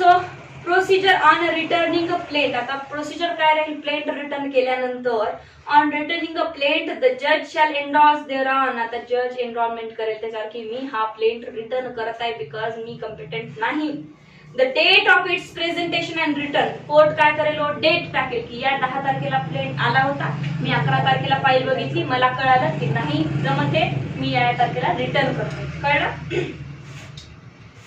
So procedure on returning a plaint. आता procedure काय राहील प्लेंट रिटर्न केल्यानंतर on returning a plaint the जज शॅल एन्डॉर्स देअर ऑन. आता जज एन्डॉर्समेंट करेल त्याच्यावर की मी हा प्लेंट रिटर्न करत आहे बिकॉज मी कॉम्पिटंट नाही. The date of its presentation and return. Court काय करेल डेट टाकेल की या 10 तारखेला प्लेंट आला होता, मी 11 तारखेला फाईल बघितली, मला कळालं की नाही जमते, मी या तारखेला रिटर्न करतो. कळलं.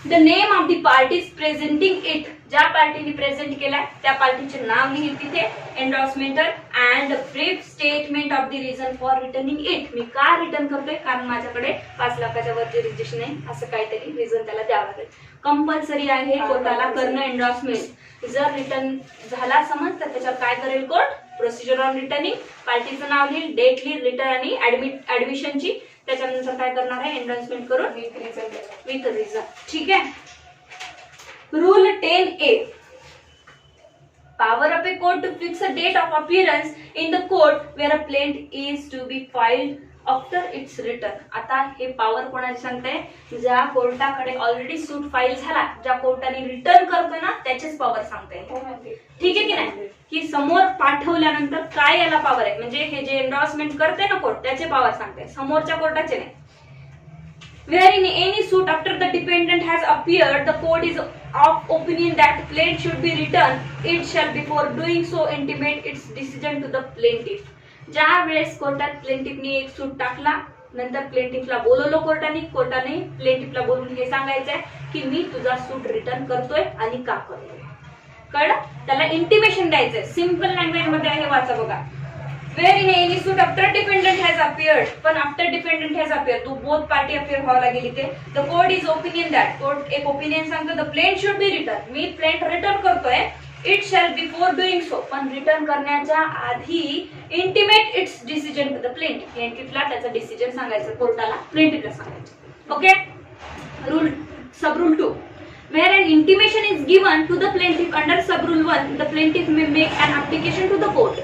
The name of the parties presenting it. ज्या पार्टीने प्रेझेंट केलाय त्या पार्टीचे नाव लिहिल तिथे endorsement and brief statement of the reason for returning it. मी का रिटर्न करतोय कारण माझ्याकडे 5 लाखाच्या वरती रजिस्ट्रेशन आहे, असं काहीतरी रिझन त्याला द्यावं लागेल. कंपल्सरी आहे कोर्टाला करणं एन्डॉर्समेंट. जर रिटर्न झाला समज तर त्याच्यावर काय करेल कोर्ट प्रोसिजर ऑन रिटर्निंग, पार्टीचं नाव लिहिल, डेट लिहिल, रिटर्न आणि ऍडमिशनची, त्याच्यानंतर काय करणार आहे एन्डॉर्समेंट करून विथ रिझन. ठीक आहे. Rule 10A. Power of a court to fix a date of appearance in the court where a plaint is to be filed after its return. आता हे पॉवर कोणाची सांगते, ज्या कोर्टाकडे ऑलरेडी सूट फाईल झाला, ज्या कोर्टाने रिटर्न करतोय ना त्याचेच पॉवर सांगते. ठीक आहे की नाही, की समोर पाठवल्यानंतर काय याला पॉवर आहे, म्हणजे हे जे एन्डॉर्समेंट करते ना कोर्ट त्याचे पॉवर सांगते, समोरच्या कोर्टाचे नाही. Where in any suit after the defendant has appeared, the court is of opinion that plaint should be returned, it shall before doing so intimate its decision to the plaintiff. ज्या वेळेस कोर्टात प्लेंटिफने एक सूट टाकला, नंतर प्लेंटिफला बोलवलं कोर्टाने प्लेंटिफला बोलून हे सांगायचंय की मी तुझा सूट रिटर्न करतोय आणि का करतोय. कळलं. त्याला इंटिमेशन द्यायचंय. सिंपल लँग्वेज मध्ये आहे, वाचा बघा. Where in any suit after defendant has appeared, पण after defendant has appeared तो both party appear व्हावं लागेल इथे. The court is opinion that, court एक opinion सांगतो the plaint should be returned, me plaint return करतोय. It shall before doing so, पण return करण्याच्या आधी intimate its decision to the plaintiff. plaintiffला त्याचा डिसिजन सांगायचं, कोर्टाला प्लेंटिफला सांगायचं. Okay. Rule sub rule 2. Where an intimation is given to the plaintiff under sub rule 1, the plaintiff may make an application to the court.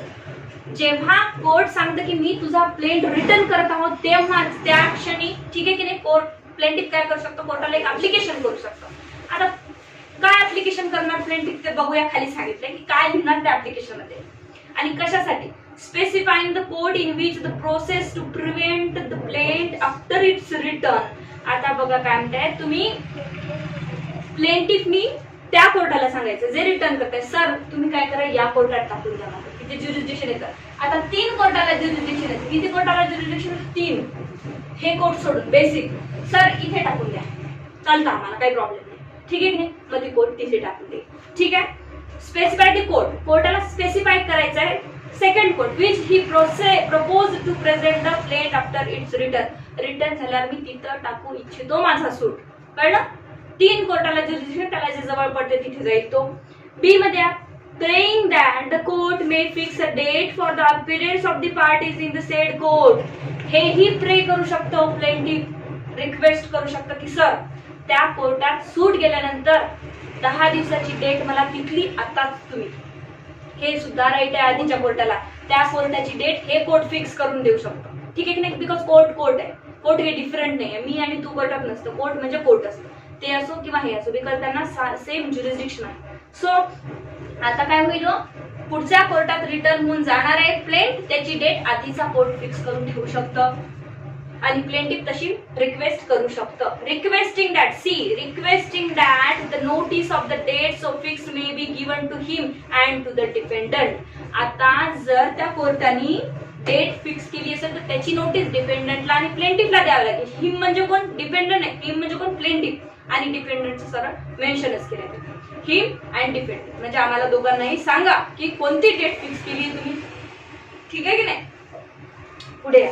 जेव्हा court सांगतं की मी तुझा plaint return करत आहोत तेव्हा त्या क्षणी, ठीक आहे की नाही, कोर्ट प्लेंटिफ काय करू शकतो, कोर्टाला एक ऍप्लिकेशन करू शकतो. आता काय ऍप्लिकेशन करणार प्लेंटिफ ते बघूया. खाली सांगितलंय की काय लिहिणार त्या ऍप्लिकेशन मध्ये आणि कशासाठी. Specifying the court in which the process to prevent the plaint after its return. आता बघा काय म्हणताय तुम्ही, प्लेंटिफनी त्या कोर्टाला सांगायचं जे रिटर्न करताय, सर तुम्ही काय करा या कोर्टात टाकून द्या मला, तिथे ज्युरिस्डिक्शन येतं. आता 3 कोर्टाला ज्युरिस्डिक्शन येतं. किती कोर्टाला ज्युरिस्डिक्शन? 3. हे कोर्ट सोडून बेसिक, सर इथे टाकून द्या, चालतं आम्हाला काही प्रॉब्लेम नाही. ठीक आहे की नाही, मग ती कोर्ट तिथे टाकून दे. ठीक आहे. स्पेसिफाय द कोर्ट, कोर्टाला स्पेसिफाय करायचं आहे second court which he propose to present the plaint after its return. Return झाल्यावर मी तिथं टाकू इच्छितो माझा सूट. कळलं. 3 कोर्टाला ज्युरिस्डिक्शन, त्याला जे जवळ पडते तिथे जाईल तो. बी मध्ये praying that the court may fix a date for the appearance of the parties in the said court. हेही प्रे करू शकतो प्लेंटिफ, रिक्वेस्ट करू शकतो की सर त्या कोर्टात सूट गेल्यानंतर 10 दिवसाची डेट मला तिथली आताच तुम्ही. हे सुद्धा राईट आहे आधीच्या कोर्टाला, त्या कोर्टाची डेट हे कोर्ट फिक्स करून देऊ शकतो. ठीक आहे की नाही, बिकॉज कोर्ट आहे. कोर्ट हे डिफरंट नाही, मी आणि तू कोर्टात नसतं. कोर्ट म्हणजे कोर्ट असतं, ते असो किंवा हे असो, बिकॉज त्यांना सेम ज्युरिस्डिक्शन आहे. सो आता काय होईल, पुढच्या कोर्टात रिटर्न होऊन जाणार आहे प्लेंट, त्याची डेट आधीचा कोर्ट फिक्स करून ठेवू शकतं आणि प्लेंटिफ तशी रिक्वेस्ट करू शकतं. Requesting that the notice of the date so fix may be given to him and to the defendant. आता जर त्या कोर्टाने डेट फिक्स केली असेल तर त्याची नोटीस डिपेंडंटला आणि प्लेंटिफला द्यावी लागेल. हिम म्हणजे कोण, डिपेंडंट आहे. हिम म्हणजे कोण, प्लेंटिफ, आणि डिपेंडंटचं सरळ मेन्शनच केलं. हिम अँड डिपेंडंट म्हणजे आम्हाला दोघांनाही सांगा की कोणती डेट फिक्स केली तुम्ही. ठीक आहे की नाही. पुढे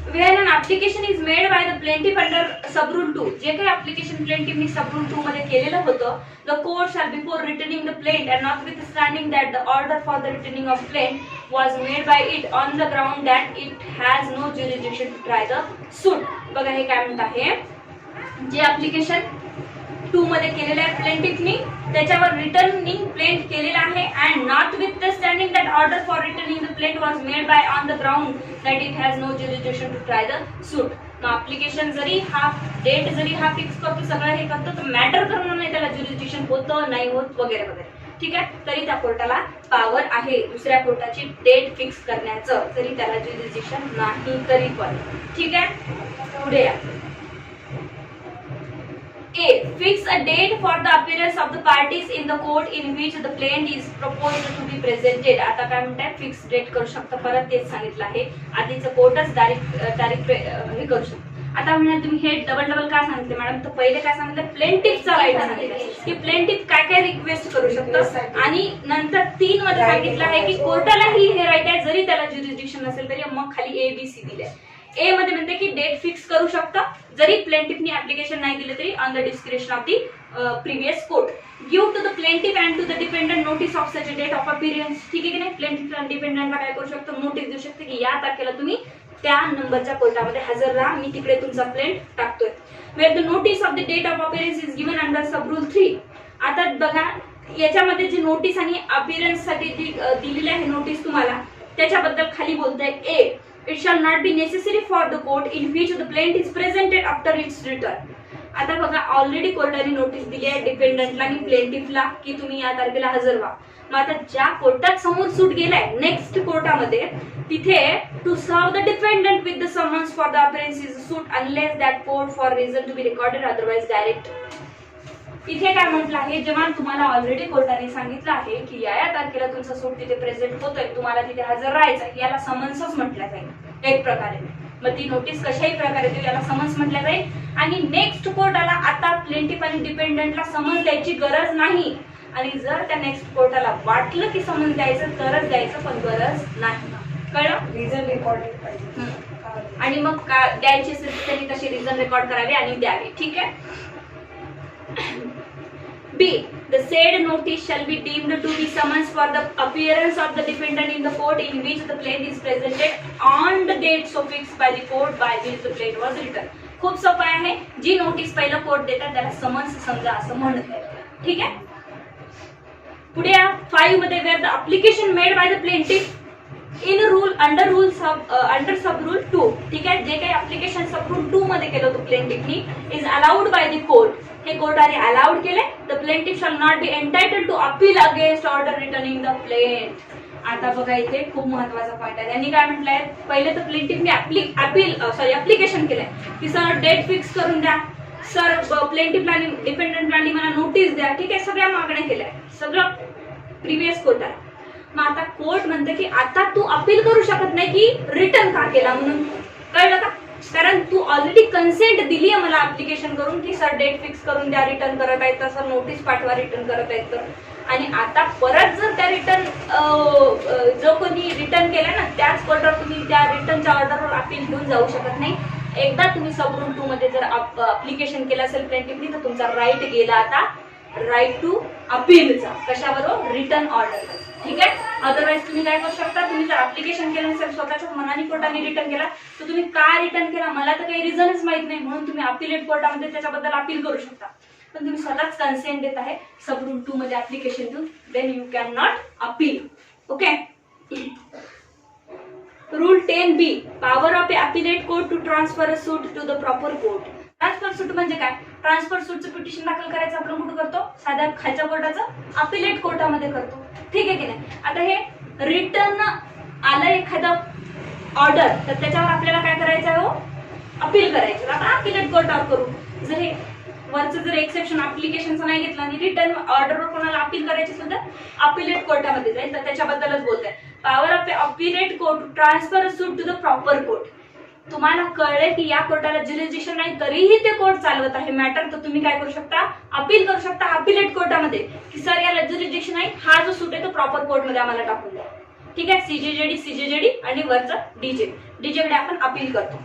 When an application is made by the plaintiff under sub rule 2, जे काही application plaintiffनी sub rule 2 मध्ये केलेलं होतं, the court shall before returning the plaint and notwithstanding that the order for the returning of plaint was made by it on the ground that it has no jurisdiction to try the suit. बघा हे काय म्हणत आहे, जे application 2 मध्ये केलेलं आहे प्लेंटिफनी त्याच्यावर रिटर्निंग प्लेंट केलेला आहे and not with the standing that order for returning the plaint was made by on the ground that it has no jurisdiction to try the suit. मग ऍप्लिकेशन जरी हा डेट जरी हा फिक्स करतो, सगळं हे करतो, तर मॅटर करणार नाही त्याला ज्युरिस्डिक्शन होतं नाही होत वगैरे वगैरे. ठीक आहे, तरी त्या कोर्टाला पॉवर आहे दुसऱ्या कोर्टाची डेट फिक्स करण्याचं, जरी त्याला ज्युरिस्डिक्शन नाही तरी पण. ठीक आहे, पुढे या. A. Fix a date for the appearance of the parties in the court in which the plaintiff is proposed to be presented. आता काय म्हणताय, फिक्स डेट करू शकता, परत तेच सांगितलं आहे, आधीचं कोर्टच तारीख हे करू शकतो. आता म्हणाल तुम्ही हे डबल काय सांगितलं मॅडम, तर पहिले काय सांगितलं, प्लेंटिफचा राईट सांगितलं की प्लेंटिफ काय काय रिक्वेस्ट करू शकतो, आणि नंतर 3 मध्ये सांगितलं आहे की कोर्टालाही हे राईट आहे जरी त्याला ज्युरिस्डिक्शन नसेल तरी. मग खाली ABC दिले. ए मध्ये म्हणते की डेट फिक्स करू शकता जरी प्लेंटिफनी ऍप्लिकेशन नाही दिले तरी on the description of the previous court. Give to the plaintiff and to the defendant notice of such a date of appearance. ठीक आहे की नाही, प्लेंटिफ आणि डिपेंडंटला काय करू शकतो, नोटीस देऊ शकते की या तारखेला तुम्ही त्या नंबरच्या कोर्टामध्ये हजर राहा, मी तिकडे तुमचा प्लेंट टाकतोय. Where the notice of the date of appearance is given under sub rule 3. आता बघा याच्यामध्ये जी नोटीस आणि अपीअरन्स साठी जी दिलेली आहे नोटीस तुम्हाला, त्याच्याबद्दल खाली बोलतंय ए. It shall not be necessary for the court in which the plaintiff is presented after its return. आता बघा ऑलरेडी कोर्टाने नोटीस दिली आहे डिपेंडंटला आणि प्लेंटिफला की तुम्ही या तारखेला हजर व्हा. मग आता ज्या कोर्टात समोर सूट गेलाय नेक्स्ट कोर्टामध्ये, तिथे to serve the defendant with the summons for the appearance is suit unless that court for reason to be recorded otherwise direct. इथे काय म्हटलं आहे, जेव्हा तुम्हाला ऑलरेडी कोर्टाने सांगितलं आहे की या तारखेला तुमचा सूट तिथे प्रेझेंट होतोय, तुम्हाला तिथे हजर राहायचं, याला समन्सच म्हटलं जाईल एक प्रकारे. मग ती नोटीस कशाही प्रकारे देऊ, याला समन्स म्हटलं जाईल. आणि नेक्स्ट कोर्टाला आता प्लेंटिफ आणि डिपेंडंटला समन्स द्यायची गरज नाही, आणि जर त्या नेक्स्ट कोर्टाला वाटलं की समन्स द्यायचं तरच द्यायचं, पण गरज नाही. कळलं, रिझन रेकॉर्डेड पाहिजे. आणि मग द्यायची असेल त्यांनी तशी रिझन रेकॉर्ड करावी आणि द्यावी. ठीक आहे. B. The said notice shall be deemed to be summons for the appearance of the defendant in the court in which the plaintiff is presented on the date so fixed by the court by which the plaintiff was returned. खूप सोपं आहे, जी notice पहिलं court देतात त्याला summons समजा असं म्हणतात. ठीक आहे. पुढे 5 मध्ये where the application made by the plaintiff in rule under sub rule 2. ठीक आहे, जे काही अप्लिकेशन सब रूल 2 मध्ये केलं होतं प्लेंटिफनी is allowed by the court. हे कोर्टाने अलाउड केले. The plaintiff shall not be entitled to appeal against order returning the plaint. आता बघा इथे खूप महत्वाचा पॉईंट आहे. त्यांनी काय म्हटलंय, पहिले तर प्लेंटिफने अप्लिकेशन केलंय की सर डेट फिक्स करून द्या, सर प्लेंटिफला आणि डिपेंडंटला मला नोटीस द्या. ठीक आहे, सगळ्या मागण्या केल्या, सगळं प्रिव्हियस कोर्ट आहे. मग आता कोर्ट म्हणते की आता तू अपील करू शकत नाही की रिटर्न का केला म्हणून. कळलं का, कारण तू ऑलरेडी कन्सेंट दिली आहे मला अप्लिकेशन करून की सर डेट फिक्स करून द्या, रिटर्न करत आहेत तर, सर नोटीस पाठवा रिटर्न करत आहेत तर. आणि आता परत जर त्या रिटर्न जो कोणी रिटर्न केला ना त्याच कोर्टावर तुम्ही त्या रिटर्नच्या ऑर्डरवर अपील घेऊन जाऊ शकत नाही. एकदा तुम्ही सब रूल 2 मध्ये जर अप्लिकेशन केलं असेल प्लेंटिफनी तर तुमचा राईट गेला आता राईट टू अपीलचा. कशाबरोबर, रिटर्न ऑर्डर. ठीक आहे. अदरवाईज तुम्ही काय करू शकता, तुम्ही जर अप्लिकेशन केलं नसेल स्वतःच्या मनाने कोर्टाने रिटर्न केला तर तुम्ही का रिटर्न केला मला तर काही रिझनच माहित नाही म्हणून तुम्ही अपिलेट कोर्टामध्ये त्याच्याबद्दल अपील करू शकता. पण तुम्ही स्वतःच कन्सेंट देत आहे सब रूल 2 मध्ये अप्लिकेशन देऊन, then you can not appeal. Okay. Rule 10B. Power of appellate court to transfer a suit to the proper court. Transfer suit म्हणजे काय, ट्रान्सफर सूटचं पिटिशन दाखल करायचं आपण कुठं करतो, साध्या खालच्या कोर्टाचं अपिलेट कोर्टामध्ये करतो. ठीक आहे की नाही. आता हे रिटर्न आलं एखादं ऑर्डर तर त्याच्यावर आपल्याला काय करायचं आहे, अपील करायचं. आता अपिलेट कोर्टावर करू. जर हे वरचं जर एक्सेप्शन अप्लिकेशनचं नाही घेतलं आणि रिटर्न ऑर्डरवर कोणाला अपील करायची असेल तर अपिलेट कोर्टामध्ये जाईल. तर त्याच्याबद्दलच बोलतोय. Power of appellate court to transfer suit to the proper court. तुम्हाला कळले की या कोर्टाला ज्युरिस्डिक्शन नाही तरीही ते कोर्ट चालवत आहे मॅटर, तर तुम्ही काय करू शकता, अपील करू शकता अपिलेट कोर्टामध्ये की सर याला ज्युरिस्डिक्शन नाही, हा जो सूट आहे तो प्रॉपर कोर्टमध्ये आम्हाला टाकून द्या. ठीक आहे. सीजेजेडी आणि वरचं डीजेकडे आपण अपील करतो.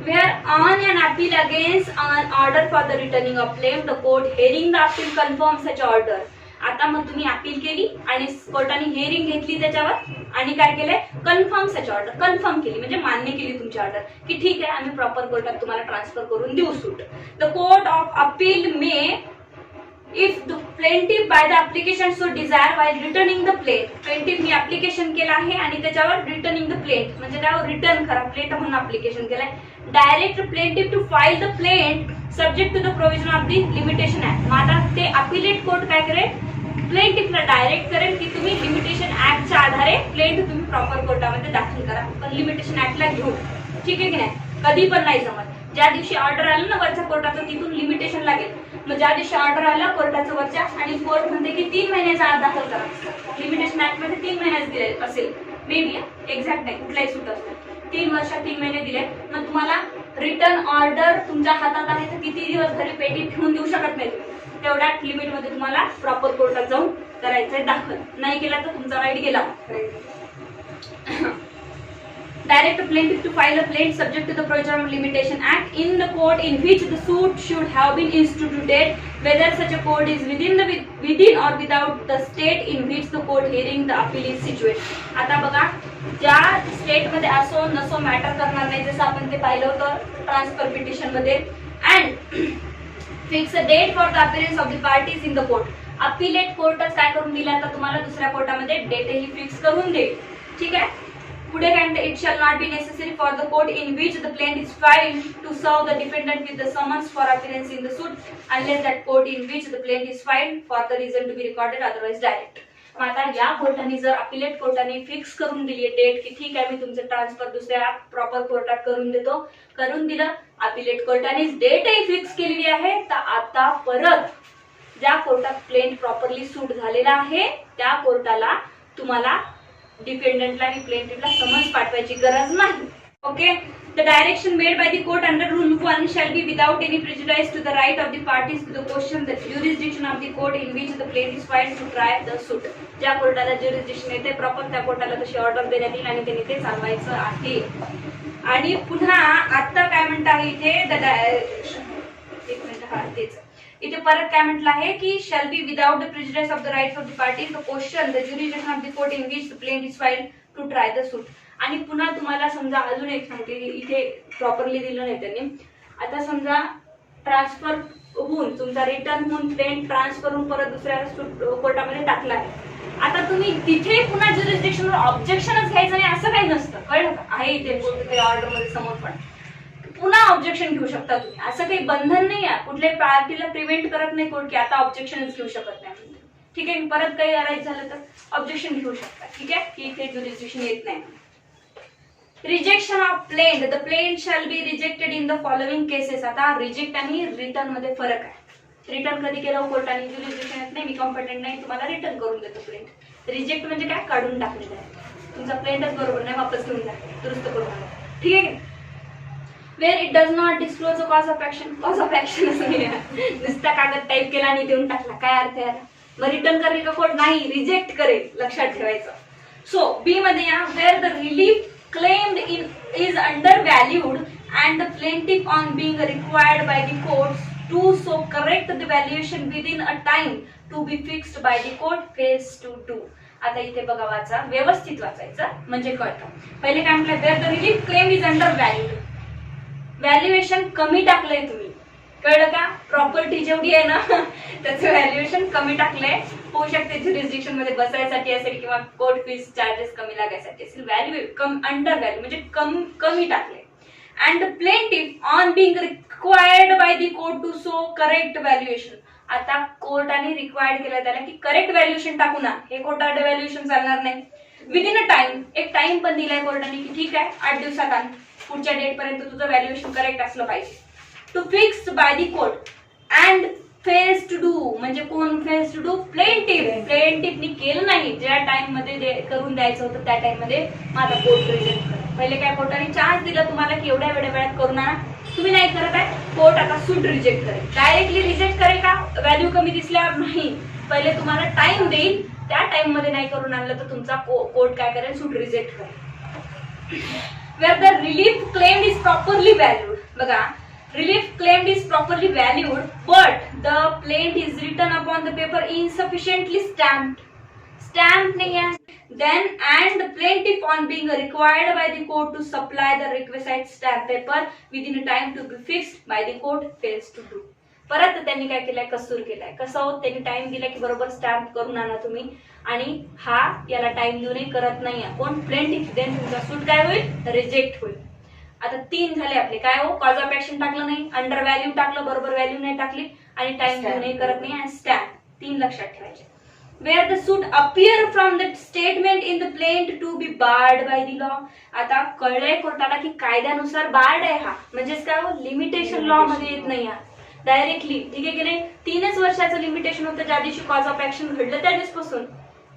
Where on an appeal against an order for the returning of claim, the court hearing the appeal confirms such order. आता मग तुम्ही अपील केली आणि कोर्टाने हिअरिंग घेतली त्याच्यावर आणि काय केलंय, कन्फर्म सच ऑर्डर, कन्फर्म केली म्हणजे मान्य केली तुमची ऑर्डर की ठीक आहे आम्ही प्रॉपर कोर्टात तुम्हाला ट्रान्सफर करून देऊ suit. The court of appeal may, if the plaintiff by the application so desire while returning the plaint. प्लेंटिफनी ऍप्लिकेशन केलं आहे आणि त्याच्यावर रिटर्निंग द प्लेट म्हणजे त्यावर रिटर्न करा प्लेट म्हणून ऍप्लिकेशन केलंय. Direct plaintiff to file the plaint subject to the provision of the limitation act. मग आता ते अपिलेट कोर्ट काय करेल, प्लेंटिफला डायरेक्ट करेल की तुम्ही लिमिटेशन ऍक्टच्या आधारे प्लेंट तुम्ही प्रॉपर कोर्टामध्ये दाखल करा, पण लिमिटेशन ऍक्टला घेऊन. ठीक आहे की नाही, कधी पण नाही जमत. ज्या दिवशी ऑर्डर आलं ना वरच्या कोर्टाचं तिथून लिमिटेशन लागेल. मग ज्या दिवशी ऑर्डर आलं कोर्टाचं वरच्या आणि कोर्ट म्हणते की 3 महिन्याचा आत दाखल करा, लिमिटेशन ऍक्ट मध्ये 3 महिन्यात दिले असेल मे बी, एक्झॅक्ट नाही कुठलाही सूट असतो, 3 वर्ष 3 महिने दिले. मग तुम्हाला रिटर्न ऑर्डर तुमच्या हातात आहे तर किती दिवस घरी पेटी ठेवून देऊ शकत नाही तुम्ही. तेवढ्या लिमिट मध्ये तुम्हाला प्रॉपर कोर्टात जाऊन करायचंय दाखल. नाही केला तर तुमचा राईट गेला. Direct the plaintiff to file a plaint subject to the Provision of Limitation Act in the court in which the suit should have been instituted, whether such a court is within or without the state in which the court hearing the appeal is situated. आता बघा, ज्या state मध्ये असो नसो matter करणार नाही, जसं आपण ते पाहिलं होतं ट्रान्सफर पिटिशन मध्ये. And fix a date for the appearance of the parties in the court. Appellate कोर्टच काय करून दिला तर तुम्हाला दुसऱ्या कोर्टामध्ये डेटही फिक्स करून देईल. ठीक आहे. पुढे काय म्हणते, it shall not be necessary for the court in which the plaint is filed to serve the defendant with the summons for appearance in the suit unless that court in which the plaint is filed for the reason to be recorded otherwise direct. मग आता या कोर्टाने जर appellate कोर्टाने fix करून दिली date की ठीक आहे मी तुमचं ट्रान्सफर दुसऱ्या प्रॉपर कोर्टात करून देतो, करून दिलं, अपिलेट कोर्टाने डेटही फिक्स केलेली आहे, तर आता परत ज्या कोर्टात प्लेंट प्रॉपरली सूट झालेला आहे त्या कोर्टाला तुम्हाला डिफेंडंटला आणि प्लेंटिफला समन्स पाठवायची गरज नाही. Okay. The direction made by the court under rule 1 shall be without any prejudice to the right of the parties to the question the jurisdiction of the court in which the plaint is filed to try the suit. ज्या कोर्टाला ज्युरिसडिक्शन येते proper त्या कोर्टाला तशी order देण्यात येईल आणि त्यांनी ते चालवायचं आहे. आणि पुन्हा आता काय म्हणता आहे इथे, एक मिनिट, हा तेच इथे परत काय म्हटलं आहे की shall be without the prejudice of the rights of the parties the question the jurisdiction of the court in which the plaint is filed to try the suit. आणि पुन्हा तुम्हाला समजा अजून एक सांगते, इथे प्रॉपरली दिलं नाही त्यांनी. आता समजा ट्रान्सफर होऊन तुमचा रिटर्न होऊन प्लेंट ट्रान्सफर होऊन परत दुसऱ्या कोर्टामध्ये टाकला आहे. आता तुम्ही तिथे पुन्हा ज्युरिसडिक्शनवर ऑब्जेक्शनच घ्यायचं नाही असं काही नसतं, कळलं का? आहे इथे ऑर्डर मध्ये समोर पण पुन्हा ऑब्जेक्शन घेऊ शकता तुम्ही, असं काही बंधन नाही आहे. कुठल्याही पार्टीला प्रिव्हेंट करत नाही कोर्ट की आता ऑब्जेक्शनच घेऊ शकत नाही. ठीक आहे, परत काही अराईज झालं तर ऑब्जेक्शन घेऊ शकता. ठीक आहे, की इथे ज्युरिसडिक्शन येत नाही. Rejection of plaint. The plaint shall be rejected in the following cases. आता रिजेक्ट आणि रिटर्न मध्ये फरक आहे. रिटर्न कधी केलं कोर्टाने, ज्युरिसडिक्शन येत नाही, मी कॉम्पिटंट नाही, तुम्हाला रिटर्न करून देतो प्लेंट. रिजेक्ट म्हणजे काय, काढून टाकलेलं आहे, तुमचा प्लेंटच बरोबर नाही, वापस घेऊन जा, दुरुस्त करून टाका. ठीक आहे. Where it does not disclose a cause of action. Cause of action नुसता कागद टाईप केला आणि देऊन टाकला, काय अर्थ आहे? मग रिटर्न करेल का कोर्ट? नाही, रिजेक्ट करेल, लक्षात ठेवायचं. सो बी मध्ये या, where the relief claimed is undervalued and the plaintiff on being required by the courts to so correct the valuation within a time to be fixed by the court fails to do. आता इथे बघा, वाचा, व्यवस्थित वाचायचं म्हणजे कळतं. पहिले काय म्हटलं, where the relief claim is undervalued. Valuation कमी टाकलंय तुम्ही, कळलं का? प्रॉपर्टी जेवढी आहे ना त्याचं व्हॅल्युएशन कमी टाकलंय. होऊ शकते ज्युरिसडिक्शन मध्ये बसायसाठी असेल किंवा कोर्ट फीस चार्जेस कमी लागायसाठी असेल. व्हॅल्यू अंडर व्हॅल्यू म्हणजे कमी टाकले. And plaintiff on being required by the court to so correct valuation. आता कोर्टाने रिक्वायर्ड केलं त्याला की करेक्ट व्हॅल्युएशन टाकू ना, हे कोर्टात व्हॅल्युएशन चालणार नाही. विदिन अ टाइम, एक टाइम पण दिलाय कोर्टाने की ठीक आहे 8 दिवसात आण, पुढच्या डेट पर्यंत तुझं व्हॅल्युएशन करेक्ट असलं पाहिजे. To fix by the court and fails to do म्हणजे कोण फेल्स टू डू? प्लेंटिफ. प्लेंटिफनी केलं नाही, ज्या टाइम मध्ये करून द्यायचं होतं त्या टाइम मध्ये माझा कोर्ट रिजेक्ट करा. पहिले काय कोर्टाने चान्स दिला तुम्हाला की एवढ्या वेळात करून आणा, तुम्ही नाही करत आहे, कोर्ट आता सूट रिजेक्ट करेल. डायरेक्टली रिजेक्ट करेल का? व्हॅल्यू कमी दिसल्यावर नाही, पहिले तुम्हाला टाइम देईल, त्या टाइम मध्ये नाही करून आणलं तर तुमचा कोर्ट काय करेल? सूट रिजेक्ट करेल. Where the relief claim is properly valued. बघा, relief claimed is properly valued but the plaint is written upon the paper insufficiently stamped nahi hai, then and the plaintiff on being required by the court to supply the requisite stamp paper within a time to be fixed by the court fails to do. परत त्यांनी काय केलंय, कसूर केलाय. कसं होत, त्यांनी time दिला की बरोबर स्टॅम्प करून आणा तुम्ही, आणि हा याला टाइम देऊनही करत नाहीये कोण, प्लेंटिफ. देन तुमचा सूट काय होईल, रिजेक्ट होईल. आता 3 झाले आपले. काय हो, कॉज ऑफ ऍक्शन टाकलं नाही, अंडर व्हॅल्यू टाकलं, बरोबर व्हॅल्यू नाही टाकली, आणि टाइम देऊनही करत नाही, आणि स्टॅम्प. 3 लक्षात ठेवायचे. Where the suit appear from the statement in the plaint to be barred by the law. आता कळलंय कोर्टाला की कायद्यानुसार बार्ड आहे हा, म्हणजेच काय, लिमिटेशन लॉ मध्ये येत नाही हा डायरेक्टली. ठीक आहे की नाही. 3च वर्षाचं लिमिटेशन होतं ज्या दिवशी कॉज ऑफ ऍक्शन घडलं त्या दिवसापासून.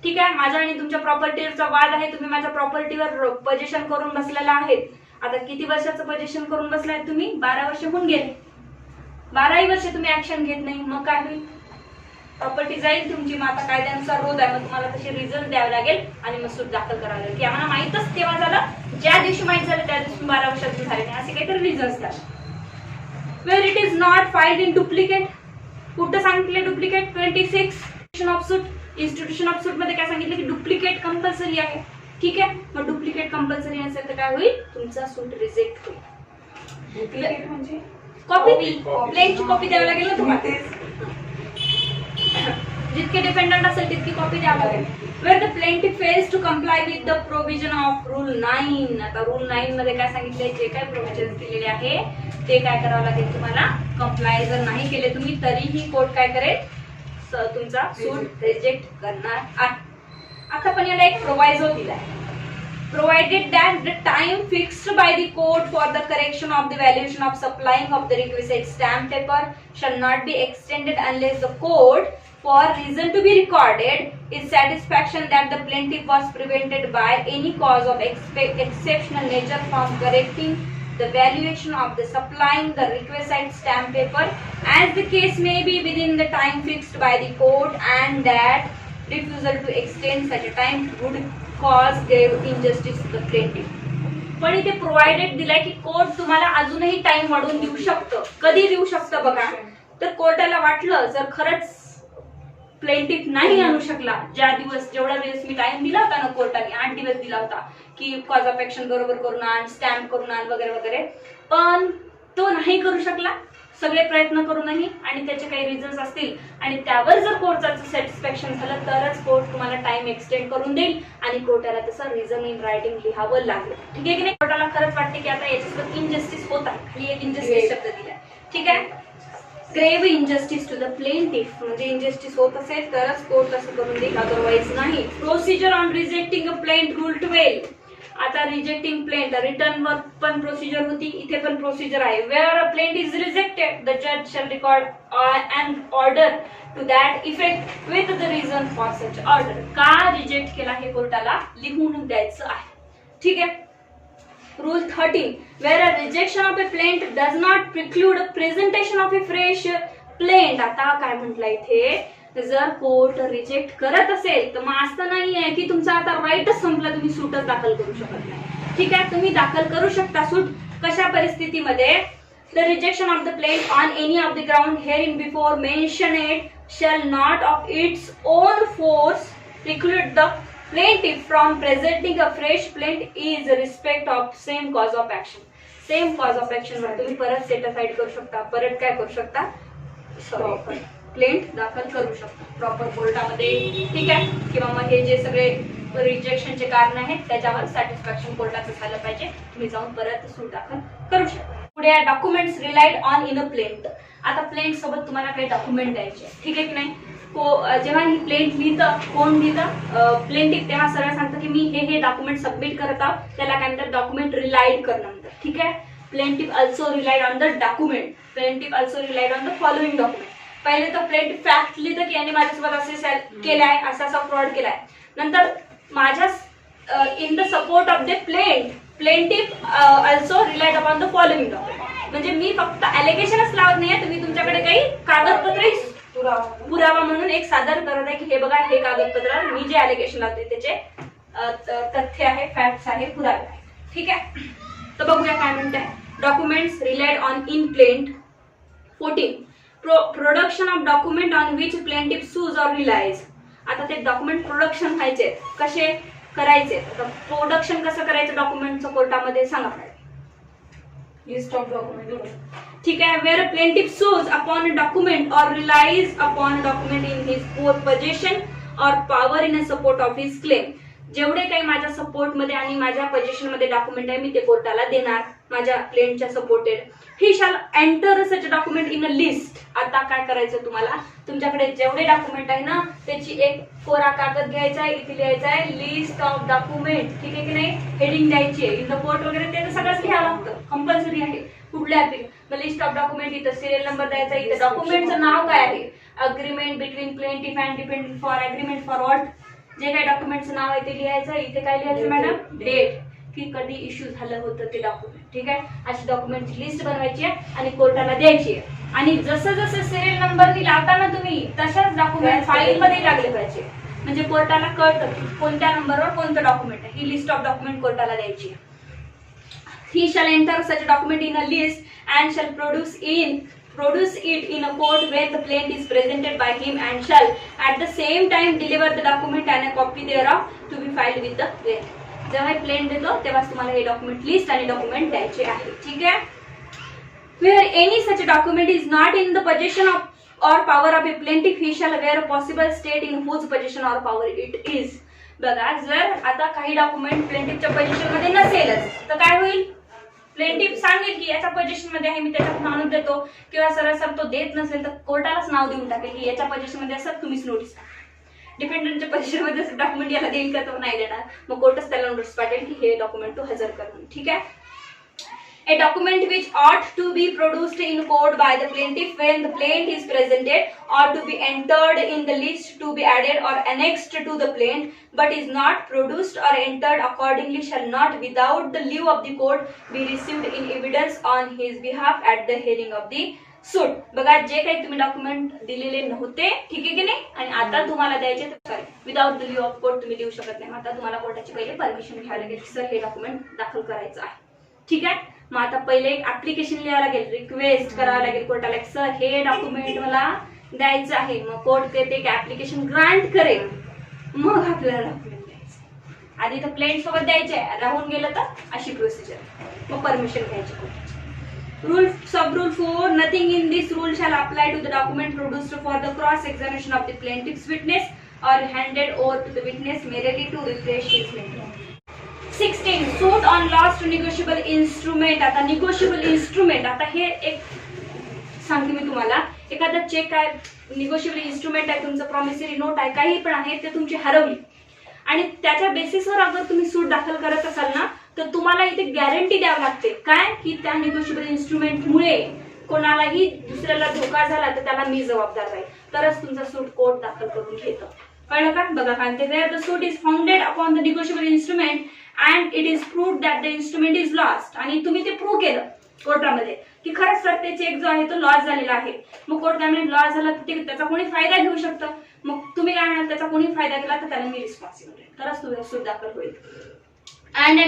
ठीक आहे. माझा आणि तुमच्या प्रॉपर्टीवरचा वाद आहे, तुम्ही माझ्या प्रॉपर्टीवर पोझिशन करून बसलेला आहेत. आता किती वर्षाचं पोझिशन करून बसलाय तुम्ही, 12 वर्ष होऊन गेले. 12ही वर्ष तुम्ही ऍक्शन घेत नाही, मग काय होईल, प्रॉपर्टी जाईल तुमची. मग आता कायद्यानुसार रोध आहे, मग तुम्हाला तसे रिझन द्यावे लागेल आणि मग सूट दाखल करावं लागेल की आम्हाला माहितच तेव्हा झालं, ज्या दिवशी माहित झालं त्या दिवशी 12 वर्षातून झाले नाही, असे काहीतरी रिझन असतात. Where it is not filed in duplicate. कुठं सांगितलं duplicate, 26 of suit. Institution of suit मध्ये काय सांगितलं की डुप्लिकेट कंपल्सरी आहे. ठीक आहे. मग डुप्लिकेट कंपल्सरी असेल तर काय होईल, तुमचा सूट रिजेक्ट होईल. डुप्लिकेट म्हणजे कॉपी, प्लेनची कॉपी द्यावी लागेल ना तुम्हाला. जितके डिपेंडंट असेल तितकी कॉपी द्यावी लागेल. Where the plaintiff fails to comply with the provision of rule 9. आता रूल 9 मध्ये काय सांगितलंय, जे काय प्रोव्हिजन दिलेले आहे ते काय करावं लागेल तुम्हाला, कंप्लाय जर नाही केले तुम्ही तरीही कोर्ट काय करेल, तुमचा सूट रिजेक्ट करणार आहे. आता पण याला एक प्रोव्हायझो दिलाय, provided that the time fixed by the court for the correction of the valuation of supplying of the requisite stamp paper shall not be extended unless the court, for reason to be recorded, is satisfaction that the plaintiff was prevented by any cause of exceptional nature from correcting the valuation of the supplying the requisite stamp paper, as the case may be within the time fixed by the court, and that refusal to extend such a time would cause grave injustice to the plaintiff. पण इथे provided दिलाय की court तुम्हाला अजूनही time वाढवून देऊ शकतं. कधी देऊ शकतं बघा, तर कोर्टाला वाटलं जर खरंच प्लेंटिफ नाही आणू शकला, जेवढा दिवस मी टाइम दिला होता ना कोर्टाने, 8 दिवस दिला होता की कॉज ऑफ ऍक्शन बरोबर करून आण, स्टॅम्प करून आण वगैरे वगैरे, पण तो नाही करू शकला सगळे प्रयत्न करूनही, आणि त्याचे काही रिझन्स असतील आणि त्यावर जर कोर्टाचं सॅटिस्फॅक्शन झालं तरच कोर्ट तुम्हाला टाइम एक्सटेंड करून देईल आणि कोर्टाला तसं रिझन इन रायटिंग लिहावं लागेल. ठीक आहे की नाही. कोर्टाला खरंच वाटते की आता याच्यासोबत इनजस्टिस होत आहे, खाली एक इनजस्टिस शब्द दिलाय. ठीक आहे. ग्रेव इनजस्टिस टू द प्लेंटिफ, म्हणजे इनजस्टिस होत असेल तरच कोर्ट असं करून देईल, अदरवाईज नाही. Procedure on rejecting a plaint rule 12. आता रिजेक्टिंग प्लेंट, रिटर्न वर पण प्रोसिजर होती, इथे पण प्रोसिजर आहे. Where a plaint is rejected the जज shall record an order to that effect with the reason for such order. का रिजेक्ट केला हे कोर्टाला लिहून द्यायचं आहे. ठीक आहे. Rule 13. Where a rejection of a plaint does not preclude presentation of a fresh plaint. आता काय म्हटलं इथे, जर कोर्ट रिजेक्ट करत असेल तर मग असं नाहीये की तुमचा आता राईटच संपला, तुम्ही सूटच दाखल करू शकत नाही. ठीक आहे. तुम्ही दाखल करू शकता सूट कशा परिस्थितीमध्ये, the rejection of the plaint on any of the ground hereinbefore mentioned shall not of its own force preclude the plaintiff from presenting a fresh plaint is respect of same cause of action. Same cause of action वर तुम्ही परत satisfied करू शकता, परत काय करू शकता, sorry plaint दाखल करू शकता प्रॉपर कोर्टामध्ये. ठीक आहे. किंवा मग हे जे सगळे रिजेक्शनचे कारण आहेत त्याच्यावर सॅटिस्फॅक्शन कोर्टाचं झालं पाहिजे, तुम्ही जाऊन परत सूट दाखल करू शकता. पुढे documents relied on in a plaint. आता प्लेंट सोबत तुम्हाला काही डॉक्युमेंट द्यायचे. ठीक आहे की नाही. जेव्हा ही प्लेंट लिहितं, कोण लिहितं, प्लेंटिफ, तेव्हा सरळ सांगतं की मी हे डॉक्युमेंट सबमिट करत आहोत, त्याला काय म्हणतात, डॉक्युमेंट रिलाइड करणं म्हणतात. ठीक आहे. Plaintiff also relied on the document. Plaintiff also relied on the following document. पहिले तर प्लेंटिफ फॅक्ट लिहितं की याने माझ्यासोबत असे केलाय, असा फ्रॉड केलाय. नंतर माझ्या in the support of the plaintiff also relied upon the following document. म्हणजे मी फक्त ॲलिगेशनच लावत नाहीये, तुम्ही तुमच्याकडे काही कागदपत्र पुरावा म्हणून एक सादर करत आहे की हे बघा, हे कागदपत्र मी जे ॲलिगेशन लावते त्याचे तथ्य आहे, फॅक्ट्स आहे, पुरावे आहे. ठीक आहे. तर बघूया काय म्हणताय. Documents relied on in plaint. 14. Production of document on which plaintiff सूज ऑर रिलाइज. आता ते डॉक्युमेंट प्रोडक्शन व्हायचे, कसे करायचे, प्रोडक्शन कसं करायचं डॉक्युमेंटचं कोर्टामध्ये सांगा. List of document. ठीक आहे. Where a plaintiff sues upon a document or relies upon a document in his possession or power in a support of his claim. जेवढे काही माझ्या सपोर्ट मध्ये आणि माझ्या पोझिशन मध्ये डॉक्युमेंट आहे मी ते कोर्टाला देणार माझ्या क्लेमच्या supported. He shall enter such document in a list. आता काय करायचं तुम्हाला, तुमच्याकडे जेवढे डॉक्युमेंट आहे ना त्याची एक कोरा कागद घ्यायचा आहे, इथे लिहायचा आहे लिस्ट ऑफ डॉक्युमेंट. ठीक आहे की नाही, हेडिंग द्यायची आहे. इन द कोर्ट वगैरे ते सगळंच लिहावं लागतं, कंपल्सरी आहे. कुठल्या लिस्ट ऑफ डॉक्युमेंट, इथं सिरियल नंबर द्यायचा, इथं डॉक्युमेंटचं नाव काय आहे, agreement between plaintiff and dependent for agreement for what, जे काही डॉक्युमेंटचं नाव आहे ते लिहायचं. इथे काय लिहायचं मॅडम, डेट, की कधी इश्यू झालं होतं ते डॉक्युमेंट. ठीक आहे, अशी डॉक्युमेंटची लिस्ट बनवायची आहे आणि कोर्टाला द्यायची आहे. आणि जसं जसं सिरियल नंबर लावताना तुम्ही तशाच डॉक्युमेंट फाईल मध्ये लागले पाहिजे, म्हणजे कोर्टाला कळतं की कोणत्या नंबरवर कोणतं डॉक्युमेंट आहे. ही लिस्ट ऑफ डॉक्युमेंट कोर्टाला द्यायची आहे. He shall enter such document in a list and shall produce it in a court when the plaintiff is presented by him and shall at the same time deliver the document and a copy thereof to be filed with the plaintiff. जेव्हा plaint देतो तेव्हा तुम्हाला हे document list आणि document द्यायचे आहे. ठीक आहे. Where any such document is not in the possession of or power of a plaintiff, he shall where a possible state in whose possession or power it is. बघा, जर आता काही document प्लेंटिफच्या position मध्ये नसेलच तर काय होईल, प्लेंटिफ सांगेल की याच्या पोझिशन मध्ये आहे मी त्याच्यात आणून देतो, किंवा सरळ तो देत नसेल तर कोर्टालाच नाव देऊन टाकेल की याच्या पोझिशन मध्ये असं तुम्हीच नोटीस. डिपेंडंटच्या पोझिशन मध्ये डॉक्युमेंट याला देईल का, तो नाही देणार, मग कोर्टच त्याला नोटीस पाठवेल की हे डॉक्युमेंट तू हजर कर. ठीक आहे. A document which ought to be produced in court by the plaintiff when the plaint is presented or to be entered in the list to be added or annexed to the plaint but is not produced or entered accordingly shall not without the leave of the court be received in evidence on his behalf at the hearing of the suit. बघा, जे काही तुम्ही document दिलेले नव्हते, ठीक आहे की नाही, आणि आता तुम्हाला द्यायचे, sorry without the leave of court तुम्ही देऊ शकत नाही. आता तुम्हाला कोर्टाची पहिले परमिशन घ्यावी लागेल, सर हे डॉक्युमेंट दाखल करायचं आहे. ठीक आहे. मग आता पहिले एक ऍप्लिकेशन लिहावं लागेल, रिक्वेस्ट करावं लागेल कोर्टाला, सर हे डॉक्युमेंट मला द्यायचं आहे. मग कोर्ट ते एक ऍप्लिकेशन ग्रांट करेल, मग आपल्याला डॉक्युमेंट द्यायचं. आधी तर प्लेंट सोबत द्यायचे, राहून गेलं तर अशी प्रोसिजर, मग परमिशन घ्यायची कोर्टाची. Rule sub rule 4. Nothing in this rule shall apply to the document produced for the cross examination of the plaintiff's witness or handed over to the witness merely to refresh his memory. 16. Suit on lost negotiable instrument. आता negotiable instrument, आता हे एक सांगते मी तुम्हाला, एखादा check आहे, negotiable instrument आहे, तुमचं प्रॉमिसरी नोट आहे, काही पण आहे, ते तुमची हरवली आणि त्याच्या बेसिसवर अगर तुम्ही सूट दाखल करत असाल ना तर तुम्हाला इथे गॅरंटी द्यावी लागते, काय की त्या निगोशिएबल इन्स्ट्रुमेंटमुळे कोणालाही दुसऱ्याला धोका झाला तर त्याला मी जबाबदार राहील, तरच तुमचा सूट कोर्ट दाखल करून घेतं. कळलं का? बघा, कारण ते where the suit is founded upon the negotiable instrument and it is proved that the instrument is lost, आणि तुम्ही ते प्रूव्ह केलं कोर्टामध्ये की खरंच सर ते चेक जो आहे तो लॉस झालेला आहे. मग कोर्ट काय म्हणेल, लॉस झाला तर त्याचा कोणी फायदा घेऊ शकतं, मग तुम्ही काय म्हणाल, त्याचा कोणी फायदा केला तर त्याला मी रिस्पॉन्सिबल आहे, तरच तुझा सूट दाखल होईल. And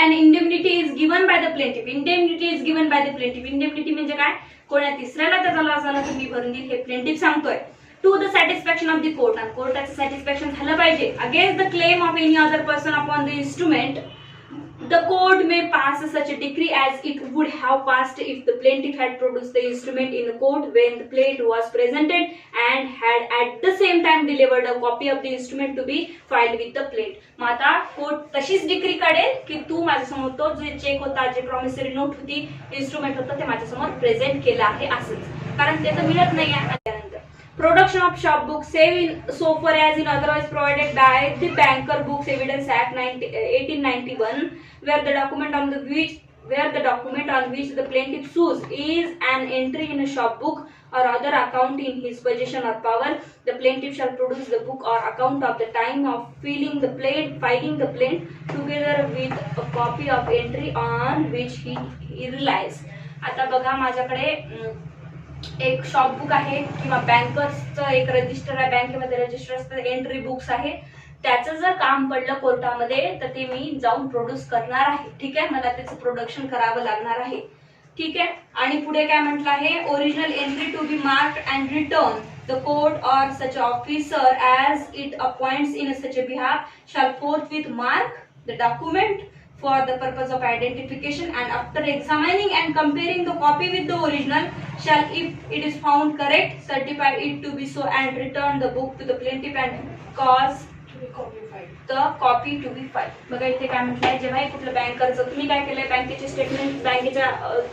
an indemnity is given by the plaintiff. Indemnity is given by the plaintiff. Indemnity म्हणजे काय, कोणा तिसऱ्याला त्याचा लॉस झाला तर मी भरून देईल, हे प्लेंटिफ सांगतोय. To the satisfaction of the court, आणि कोर्टाचं सॅटिस्फॅक्शन झालं पाहिजे. Against the claim of any other person upon the instrument the court may pass such a decree as it would have passed if the plaintiff had produced the instrument in the court when the plaint was presented and had at the same time delivered a copy of the instrument to be filed with the plaint. मग आता court तशीच decree काढेल की तू माझ्यासमोर तो जे check होता, जे प्रॉमिसरी नोट होती, इन्स्ट्रुमेंट होतं ते माझ्यासमोर प्रेझेंट केलं आहे असंच, कारण ते तर मिळत नाही आहे. Production of shop books save in so far as in otherwise provided by the Banker Books Evidence Act 1891, where the document on which the plaintiff sues is an entry in a shop book or other account in his possession or power, the plaintiff shall produce the book or account of the time of filing the plaint together with a copy of entry on which he relies. आता बघा, माझ्याकडे एक shop book आहे किंवा बँकर्सचं एक register आहे, बँकेमध्ये register असतं, एंट्री बुक्स आहे, त्याचं जर काम पडलं कोर्टामध्ये तर ते मी जाऊन प्रोड्यूस करणार आहे. ठीक आहे, मला त्याचं प्रोडक्शन करावं लागणार आहे. ठीक आहे, आणि पुढे काय म्हटलं आहे, original entry to be marked and return the court or such officer as it appoints in such a behalf shall forthwith mark the document for the purpose of identification, and after examining and comparing the copy with the original shall, if it is found correct, certify it to be so and return the book to the plaintiff and cause the copy to be filed. बघा इथे काय म्हटलंय, जेव्हा हे कुठलं bank कर्ज तुम्ही काय केलंय, बँकेचे स्टेटमेंट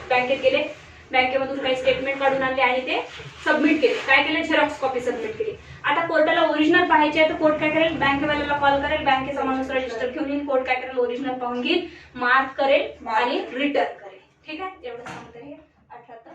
बँकेत गेले, बँकेमधून काही स्टेटमेंट काढून आणले आणि ते सबमिट केले, काय केलं, झेरॉक्स कॉपी सबमिट केली. आता कोर्टाला ओरिजिनल पाहायचे आहे तर कोर्ट काय करेल, बँकेवाल्याला कॉल करेल, बँकेचा माणूस रजिस्टर घेऊन येईल, कोर्ट काय करेल, ओरिजिनल पाहून घेईल, मार्क करेल आणि रिटर्न करेल. ठीक आहे, एवढं सांगता येईल. 18